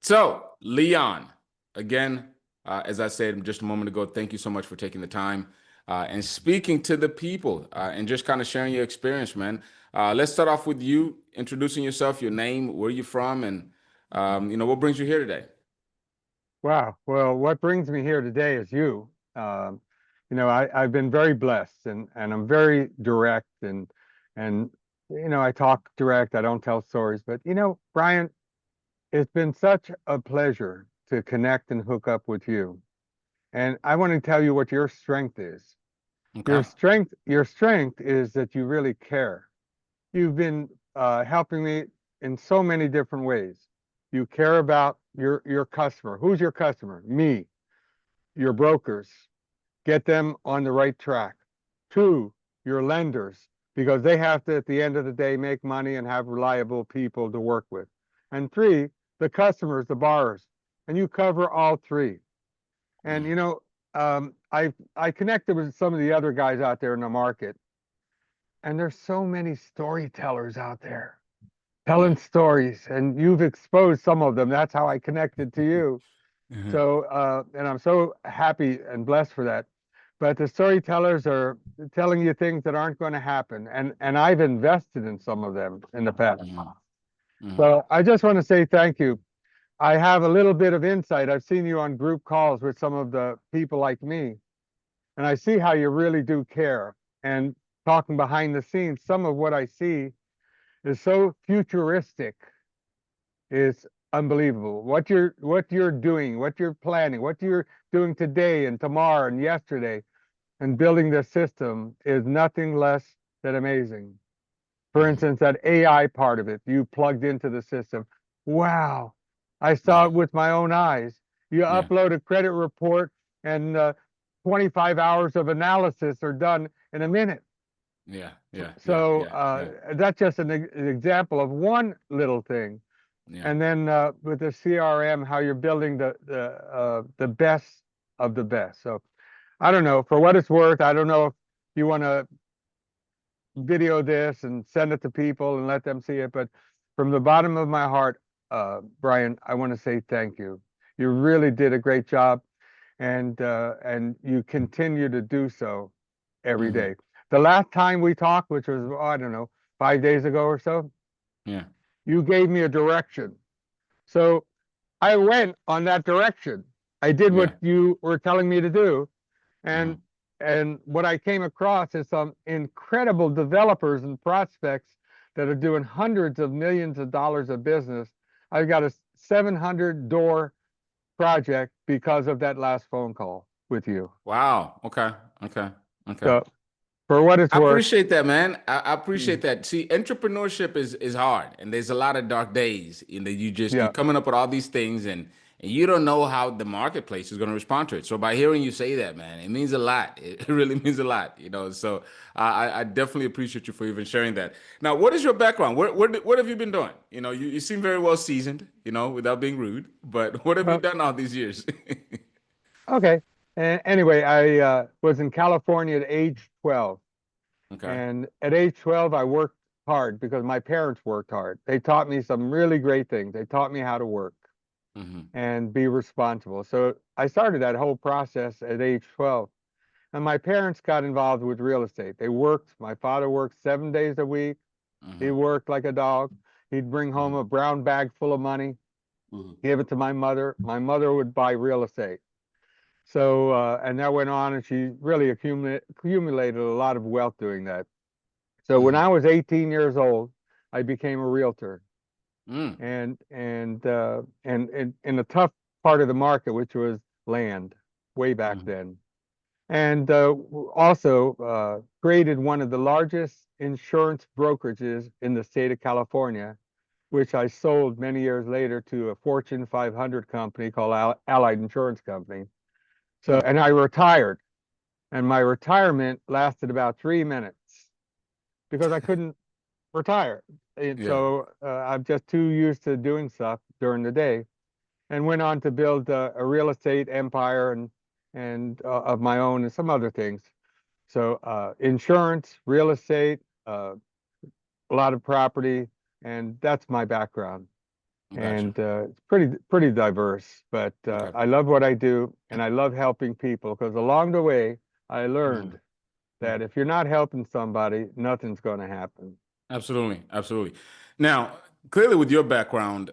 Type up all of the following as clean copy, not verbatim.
So, Leon, again, as I said just a moment ago, thank you so much for taking the time and speaking to the people and just kind of sharing your experience, man. Let's start off with you introducing yourself, your name, where you're from, and what brings you here today. Wow. Well, what brings me here today is you. I've been very blessed and I'm very direct and I talk direct. I don't tell stories, but Brian, it's been such a pleasure to connect and hook up with you. And I want to tell you what your strength is. Okay. Your strength is that you really care. You've been helping me in so many different ways. You care about your customer. Who's your customer? Me. Your brokers, get them on the right track. Two, your lenders, because they have to, at the end of the day, make money and have reliable people to work with. And three, the customers, the borrowers, and you cover all three. And Mm. I connected with some of the other guys out there in the market, and there's so many storytellers out there Yeah. telling stories, and you've exposed some of them. That's how I connected to you. Mhm. So, and I'm so happy and blessed for that. But the storytellers are telling you things that aren't going to happen, and I've invested in some of them in the past. Mhm. Mhm. So I just want to say thank you. I have a little bit of insight. I've seen you on group calls with some of the people like me, and I see how you really do care. And talking behind the scenes, some of what I see is so futuristic, is unbelievable. What you're doing, what you're planning, what you're doing today and tomorrow and yesterday and building this system is nothing less than amazing. For Mhm. instance, that AI part of it, you plugged into the system. Wow. I saw Yeah. it with my own eyes. You Yeah. upload a credit report and 25 hours of analysis are done in a minute. Yeah. Yeah. Yeah. So Yeah. Yeah. that's just an example of one little thing. Yeah. And then with the CRM, how you're building the best of the best. So I don't know. For what it's worth, I don't know if you want to video this and send it to people and let them see it, but from the bottom of my heart, Brian, I want to say thank you. You really did a great job, and you continue to do so every Mhm. day. The last time we talked, which was I don't know 5 days ago or so, Yeah. you gave me a direction. So I went on that direction. I did what Yeah. you were telling me to do, Uh-huh. and and what I came across is some incredible developers and prospects that are doing hundreds of millions of dollars of business. I've got a 700 door project because of that last phone call with you. Wow. Okay. Okay. Okay. So for what it's I worth, appreciate that, man. I appreciate mm, that. See, entrepreneurship is hard, and there's a lot of dark days. You're yeah, coming up with all these things, and you don't know how the marketplace is going to respond to it. So by hearing you say that, man, it means a lot. It really means a lot, you know. So I definitely appreciate you for even sharing that. Now, what is your background? What have you been doing? You seem very well seasoned, without being rude. But what have you well, done all these years? okay. And anyway, I was in California at age 12. Okay. And at age 12, I worked hard because my parents worked hard. They taught me some really great things. They taught me how to work Hmm. and be responsible. So I started that whole process at age 12. And my parents got involved with real estate. They worked, my father worked 7 days a week. He Hmm. worked like a dog. He'd bring home Hmm. a brown bag full of money, Hmm. give it to my mother. My mother would buy real estate. So, and that went on, and she really accumulated a lot of wealth doing that. So when Hmm. I was 18 years old, I became a realtor, Mm. and in a tough part of the market, which was land, way back Hmm. then, and also created one of the largest insurance brokerages in the state of California, which I sold many years later to a Fortune 500 company called Allied Insurance Company. So, Yeah. and I retired, and my retirement lasted about 3 minutes because I couldn't retire. And Yeah. so I'm just too used to doing stuff during the day, and went on to build a real estate empire and of my own and some other things. So insurance, real estate, a lot of property, and that's my background. Gotcha. and it's pretty diverse. But Okay. I love what I do, and I love helping people because along the way I Mhm. learned that if you're not helping somebody, nothing's going to happen. Absolutely. Absolutely. Now, clearly with your background,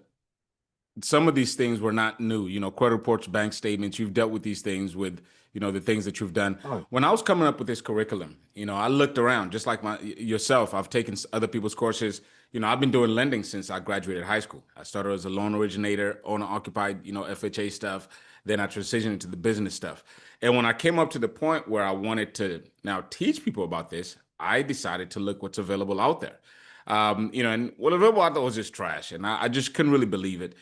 some of these things were not new. Credit reports, bank statements, you've dealt with these things with, the things that you've done. Oh, When I was coming up with this curriculum, I looked around just like yourself. I've taken other people's courses. I've been doing lending since I graduated high school. I started as a loan originator, owner occupied, FHA stuff. Then I transitioned into the business stuff. And when I came up to the point where I wanted to now teach people about this, I decided to look what's available out there. And what available out there was just trash. And I just couldn't really believe it.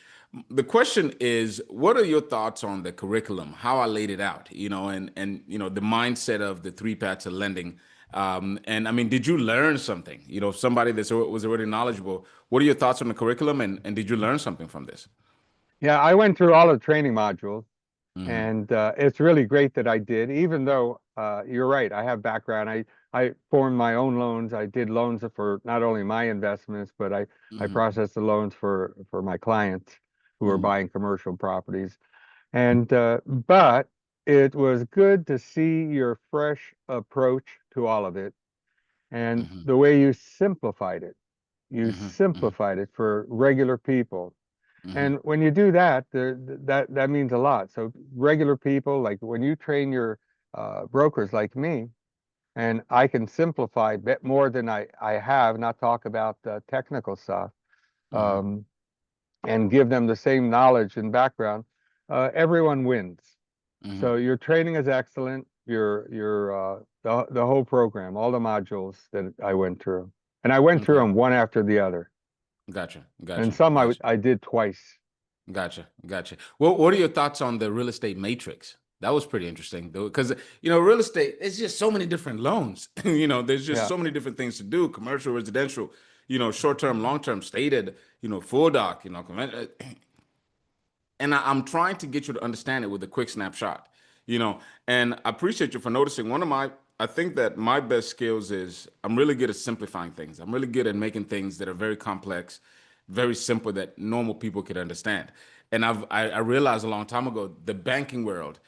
The question is, what are your thoughts on the curriculum, how I laid it out, and the mindset of the three paths of lending? And I mean, did you learn something? Somebody that was already knowledgeable. What are your thoughts on the curriculum, and did you learn something from this? yeah, I went through all the training modules, Hmm. and it's really great that I did. Even though you're right, I have background. I formed my own loans. I did loans for not only my investments, but I Hmm. processed the loans for my clients who are Hmm. buying commercial properties. And but it was good to see your fresh approach to all of it and Hmm. the way you simplified it. You Hmm. Hmm. simplified it for regular people. Hmm. And when you do that, that means a lot. So regular people, like when you train your brokers like me, and I can simplify a bit more than I have, not talk about technical stuff, Hmm. um, and give them the same knowledge and background, everyone wins. Hmm. So your training is excellent. The whole program, all the modules that I went through, and I went through Okay. them one after the other, Gotcha. and Gotcha. some Gotcha. I did twice. Gotcha. Gotcha. What are your thoughts on the real estate matrix? That was pretty interesting, though, because real estate, it's just so many different loans. There's just Yeah. so many different things to do: commercial, residential, short-term, long-term, stated, full doc, and I'm trying to get you to understand it with a quick snapshot, and I appreciate you for noticing. I think that my best skills is I'm really good at simplifying things. I'm really good at making things that are very complex, very simple that normal people could understand. And I realized a long time ago, the banking world,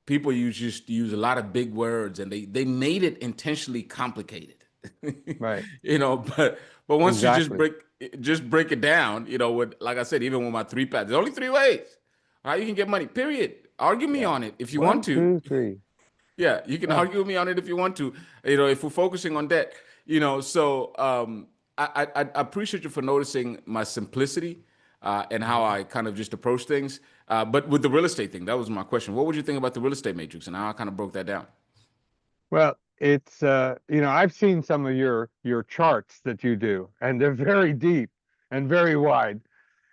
people just use a lot of big words, and they made it intentionally complicated. Right. But once you Exactly. just break it down, with, like I said, even with my three paths, there's only three ways how you can get money, period. Argue me Yeah. on it if you want One, to. two, three. Yeah, you can Yeah. argue with me on it if you want to. If we're focusing on that, so I appreciate you for noticing my simplicity, and how Mhm. I kind of just approach things. But with the real estate thing, that was my question. What would you think about the real estate matrix and how I kind of broke that down? Well, it's I've seen some of your charts that you do, and they're very deep and very wide.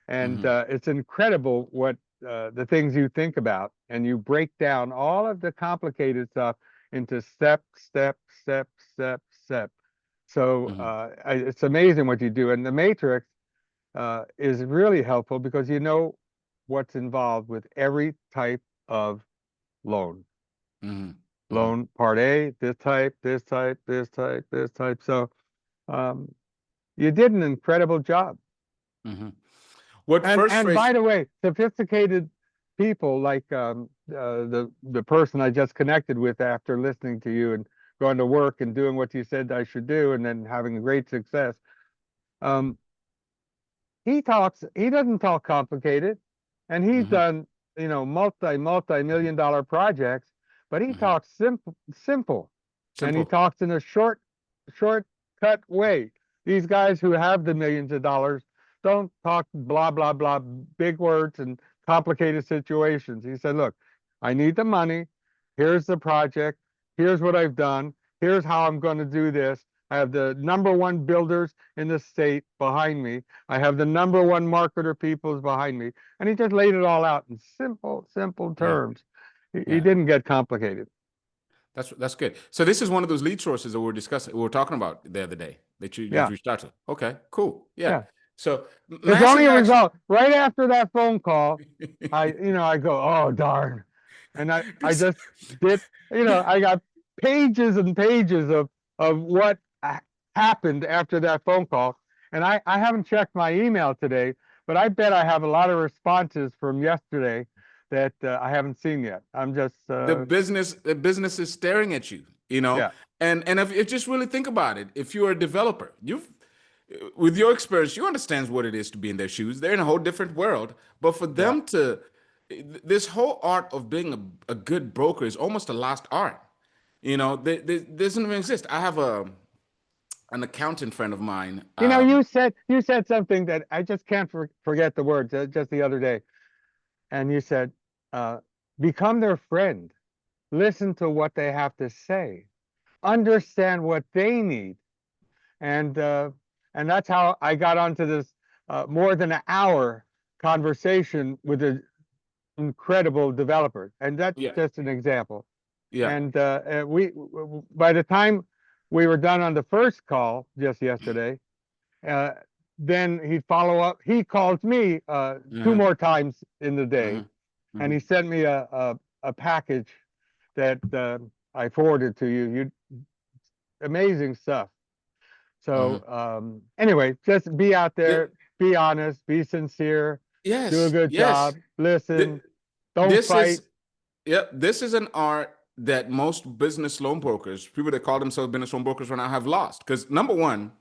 And Hmm. it's incredible what the things you think about, and you break down all of the complicated stuff into step, step, step, step, step. So Hmm. it's amazing what you do. And the matrix is really helpful because you know what's involved with every type of loan. Hmm. Hmm. Loan part A, this type, this type, this type, this type. So um, you did an incredible job. Hmm. What And frustrates? by the way, sophisticated people like the person I just connected with after listening to you and going to work and doing what you said I should do and then having great success. Um, he doesn't talk complicated, and he's Hmm. done, multi-million dollar projects, but he Hmm. talks simple, and he Simple. talks in a shortcut way. These guys who have the millions of dollars don't talk blah, blah, blah, big words and complicated situations. He said, look, I need the money. Here's the project. Here's what I've done. Here's how I'm going to do this. I have the number one builders in the state behind me. I have the number one marketer peoples behind me. And he just laid it all out in simple Yeah. terms. He Yeah. didn't get complicated. That's good. So this is one of those lead sources that we were talking about the other day that you Yeah, reached out to. Okay, cool. Yeah. yeah. So It's massive only a action. result. Right after that phone call, I go, oh darn. And I just did, I got pages and pages of what happened after that phone call. And I haven't checked my email today, but I bet I have a lot of responses from yesterday that I haven't seen yet. I'm just, The business is staring at you, you know. yeah, And if just really think about it, if you're a developer, you've with your experience, you understand what it is to be in their shoes. They're in a whole different world. But for yeah. them to this whole art of being a good broker is almost a lost art. You know, doesn't even exist. I have a an accountant friend of mine. You know, you said something that I just can't forget the words just the other day. And you said, uh, become their friend, listen to what they have to say, understand what they need. And and that's how I got onto this more than an hour conversation with an incredible developer. And that's Yeah, just an example. yeah. And by the time we were done on the first call just yesterday, uh, then he'd follow up. He called me two Uh-huh, more times in the day, uh-huh, and uh-huh, he sent me a package that I forwarded to you. You amazing stuff. uh-huh. So anyway, just be out Th- there, be honest, be sincere, do a yes, good yes. job, listen, Th- don't this fight. is Yep, this is an art that most business loan brokers, people that call themselves business loan brokers right now, have lost. Because number one,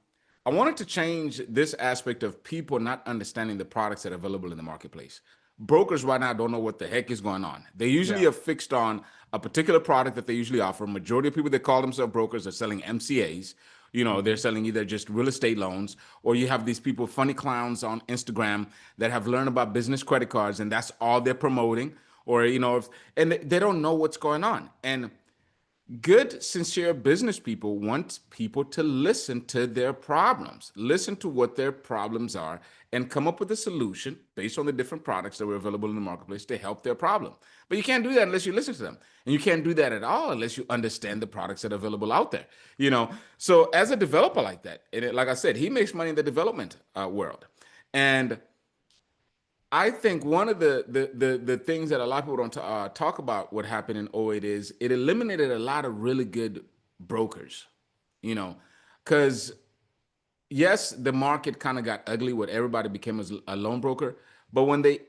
I wanted to change this aspect of people not understanding the products that are available in the marketplace. Brokers right now don't know what the heck is going on. They usually Yeah. are fixed on a particular product that they usually offer. Majority of people that call themselves brokers are selling MCAs. You know, they're Mhm. selling either just real estate loans, or you have these people, funny clowns on Instagram, that have learned about business credit cards, and that's all they're promoting. Or, you know, if, and they don't know what's going on. And good, sincere business people want people to listen to their problems, listen to what their problems are, and come up with a solution based on the different products that were available in the marketplace to help their problem. But you can't do that unless you listen to them. And you can't do that at all unless you understand the products that are available out there. You know, so as a developer like that, and like I said, he makes money in the development world. And I think one of the things that a lot of people don't talk about what happened in '08 is it eliminated a lot of really good brokers, you know, because yes, the market kind of got ugly where everybody became a loan broker. But when they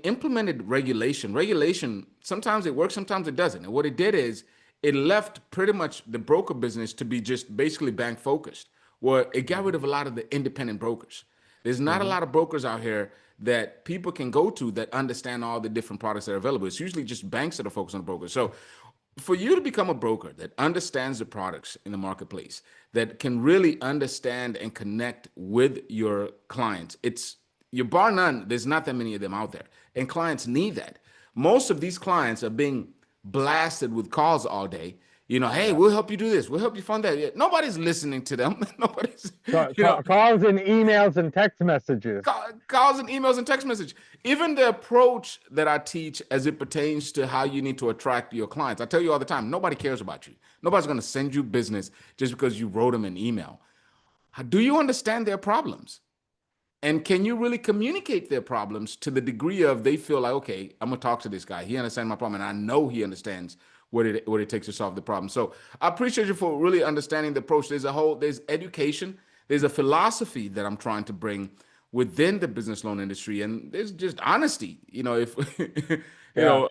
implemented regulation sometimes it works, sometimes it doesn't. And what it did is it left pretty much the broker business to be just basically bank focused, where it got rid Mhm. of a lot of the independent brokers. There's not a Mhm. lot of brokers out here that people can go to that understand all the different products that are available. It's usually just banks that are focused on brokers. So for you to become a broker that understands the products in the marketplace, that can really understand and connect with your clients, it's you bar none, there's not that many of them out there. And clients need that. Most of these clients are being blasted with calls all day. You know, hey, Yeah. we'll help you do this, we'll help you fund that. Yeah, nobody's listening to them. Nobody's, you know, Calls and emails and text messages. calls and emails and text message. Even the approach that I teach as it pertains to how you need to attract your clients. I tell you all the time, nobody cares about you. Nobody's going to send you business just because you wrote them an email. Do you understand their problems? And can you really communicate their problems to the degree of they feel like, okay, I'm gonna talk to this guy. He understands my problem, and I know he understands what it takes to solve the problem. So I appreciate you for really understanding the approach. There's education, there's a philosophy that I'm trying to bring within the business loan industry, and there's just honesty. You know, if you Yeah. know,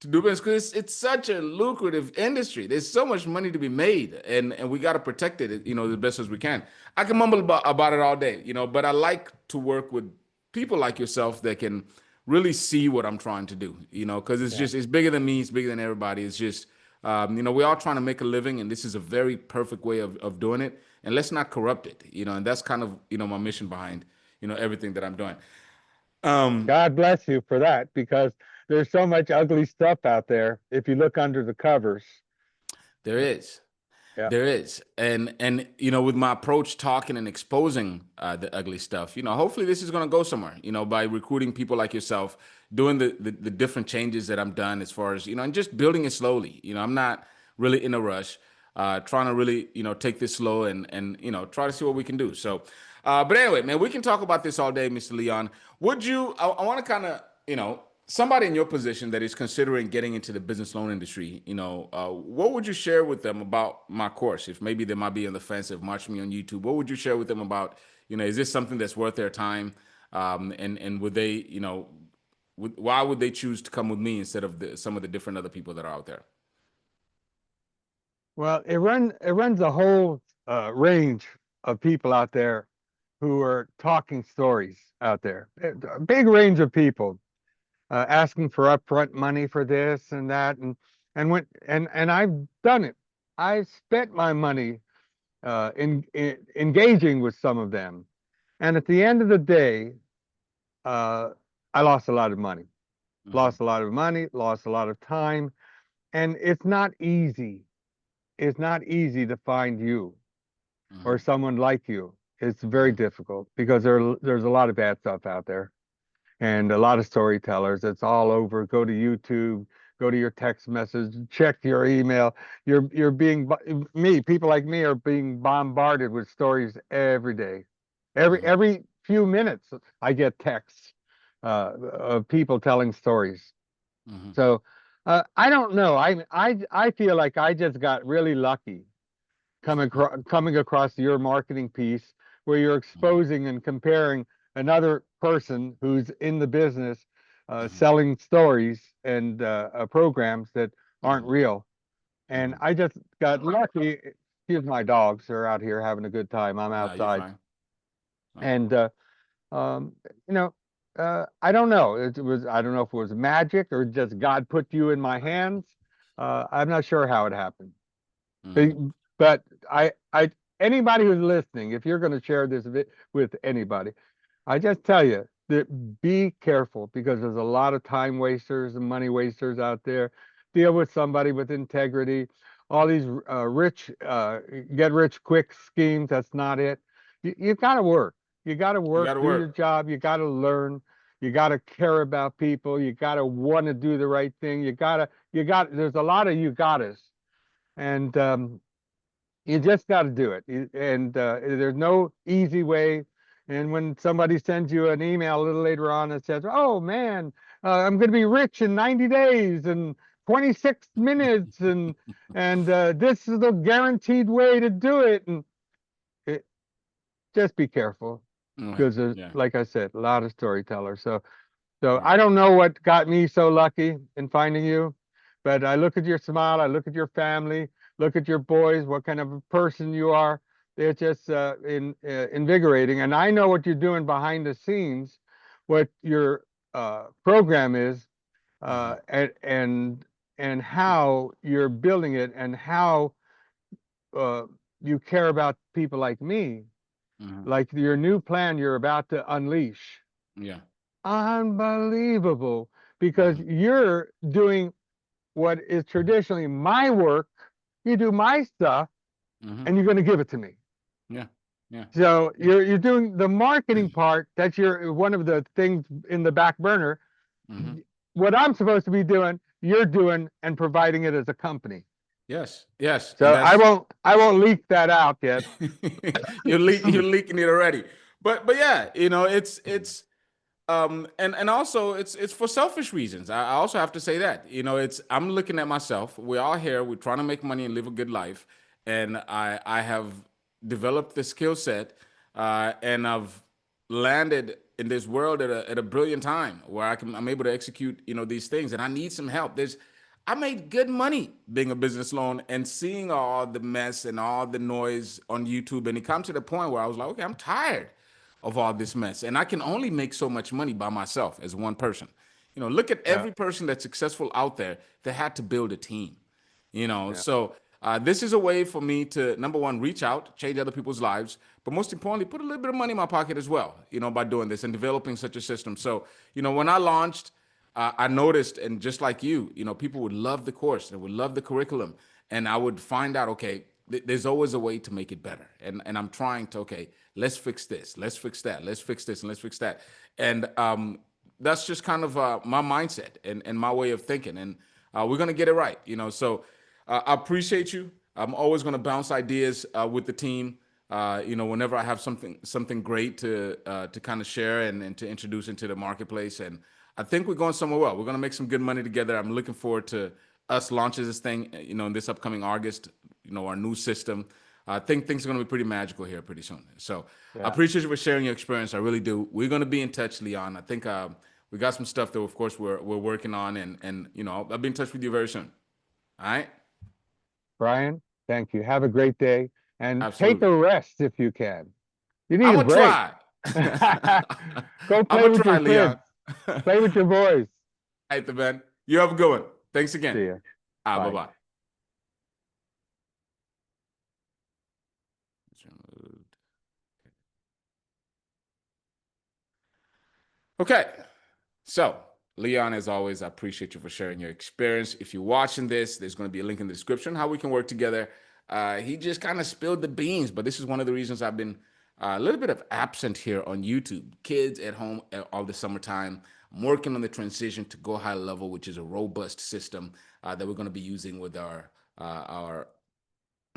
to do business because it's such a lucrative industry. There's so much money to be made, and we got to protect it, you know, the best as we can. I can mumble about it all day, you know, but I like to work with people like yourself that can really see what I'm trying to do, you know, because Yeah. it's bigger than me, it's bigger than everybody. It's just, you know, we're all trying to make a living, and this is a very perfect way of doing it. And let's not corrupt it, you know, and that's kind of, you know, my mission behind, you know, everything that I'm doing. Um, God bless you for that, because there's so much ugly stuff out there if you look under the covers. there is. Yeah. There is, and you know, with my approach, talking and exposing the ugly stuff, you know, hopefully this is going to go somewhere. You know, by recruiting people like yourself, doing the different changes that I'm done as far as you know, and just building it slowly. You know, I'm not really in a rush. Trying to really you know take this slow and you know try to see what we can do. So, but anyway, man, we can talk about this all day, Mr. Leon. Would you? I want to kind of you know somebody in your position that is considering getting into the business loan industry, you know, what would you share with them about my course? If maybe they might be on the fence of watching me on YouTube, what would you share with them about, you know, is this something that's worth their time? And would they, why would they choose to come with me instead of some of the different other people that are out there? Well, it runs a whole range of people out there who are talking stories out there. A big range of people asking for upfront money for this and that, and I've done it. I spent my money in engaging with some of them, and at the end of the day, uh, I lost a lot of money. Hmm. Lost a lot of money. Lost a lot of time, and it's not easy. It's not easy to find you or Hmm. someone like you. It's very difficult because there's a lot of bad stuff out there and a lot of storytellers. It's all over. Go to YouTube, go to your text message, check your email. You're being people like me are being bombarded with stories every day. Hmm. Every few minutes I get texts of people telling stories. Hmm. So I don't know. I feel like I just got really lucky coming across your marketing piece where you're Hmm. exposing and comparing another person who's in the business Hmm. selling stories and programs that aren't Hmm. real. And Hmm. I just got lucky. Excuse my dogs; they're out here having a good time. I'm No, you're outside, fine. Fine. and um, you know, I don't know. I don't know if it was magic or just God put you in my hands. I'm not sure how it happened. But Hmm. but anybody who's listening, if you're going to share this with anybody, I just tell you that be careful because there's a lot of time wasters and money wasters out there. Deal with somebody with integrity. All these rich get rich quick schemes. That's not it. You got to work. You got to You work, got to do your work. job. You got to learn. You got to care about people. You got to want to do the right thing. There's a lot of you gotta, and you just got to do it. And there's no easy way. And when somebody sends you an email a little later on that says, "Oh man, I'm going to be rich in 90 days and 26 minutes, and this is the guaranteed way to do it," and it, just be careful Okay. because there's, Yeah. like I said, a lot of storytellers. So All I right. don't know what got me so lucky in finding you, but I look at your smile, I look at your family, look at your boys, what kind of a person you are. They're just invigorating. And I know what you're doing behind the scenes, what your program is, Hmm. uh, and and and how you're building it, and how uh, you care about people like me, Hmm. like your new plan you're about to unleash. Yeah. Unbelievable, because Hmm. you're doing what is traditionally my work. You do my stuff Hmm. and you're going to give it to me. Yeah. Yeah. So Yeah. you're doing the marketing part. That's your one of the things in the back burner. Hmm. What I'm supposed to be doing, you're doing and providing it as a company. Yes. Yes. And So I that's won't I won't leak that out yet. you're leaking it already. But yeah, it's and also it's for selfish reasons. I also have to say that. It's I'm looking at myself. We're all here, we're trying to make money and live a good life. And I have developed the skill set, and I've landed in this world at a brilliant time where I'm able to execute, these things. And I need some help. I made good money being a business loan and seeing all the mess and all the noise on YouTube. And it come to the point where I was like, okay, I'm tired of all this mess. And I can only make so much money by myself as one person. Look at Yeah, every person that's successful out there that had to build a team. yeah. So this is a way for me to, number one, reach out, change other people's lives, but most importantly, put a little bit of money in my pocket as well, by doing this and developing such a system. So, when I launched, I noticed, and just like people would love the course, they would love the curriculum, and I would find out, okay, there's always a way to make it better, and I'm trying to, okay, let's fix this, let's fix that, let's fix this, and let's fix that, and that's just kind of my mindset and my way of thinking, and we're gonna get it right, So I appreciate you. I'm always gonna bounce ideas with the team. Whenever I have something great to kind of share and to introduce into the marketplace, and I think we're going somewhere well. We're gonna make some good money together. I'm looking forward to us launching this thing, in this upcoming August. Our new system. I think things are going to be pretty magical here pretty soon. So I Yeah. appreciate you for sharing your experience. I really do. We're going to be in touch, Leon. I think we got some stuff that, of course, we're working on, and I'll be in touch with you very soon. All right. Brian, thank you. Have a great day and take Absolutely. a rest if you can. You need I'm a gonna break. try. Go I'm play gonna with try, your kids. Leon. Play with your boys. Hey, the man. You have a good one. Thanks again. See ya. Bye Bye. bye. Okay. So, Leon, as always, I appreciate you for sharing your experience. If you're watching this, there's going to be a link in the description how we can work together. He just kind of spilled the beans, but this is one of the reasons I've been a little bit of absent here on YouTube. Kids at home all the summertime. I'm working on the transition to Go High Level, which is a robust system that we're going to be using with our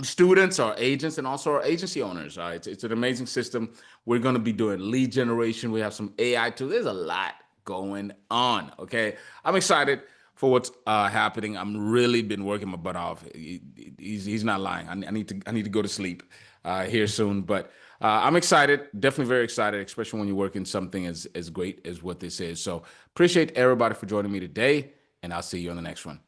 students, our agents, and also our agency owners. It's an amazing system. We're going to be doing lead generation. We have some AI too. There's a lot going on. Okay, I'm excited for what's happening. I'm really been working my butt off. He's not lying. I need to go to sleep here soon, but. I'm excited, definitely very excited, especially when you work in something as great as what this is. So appreciate everybody for joining me today, and I'll see you on the next one.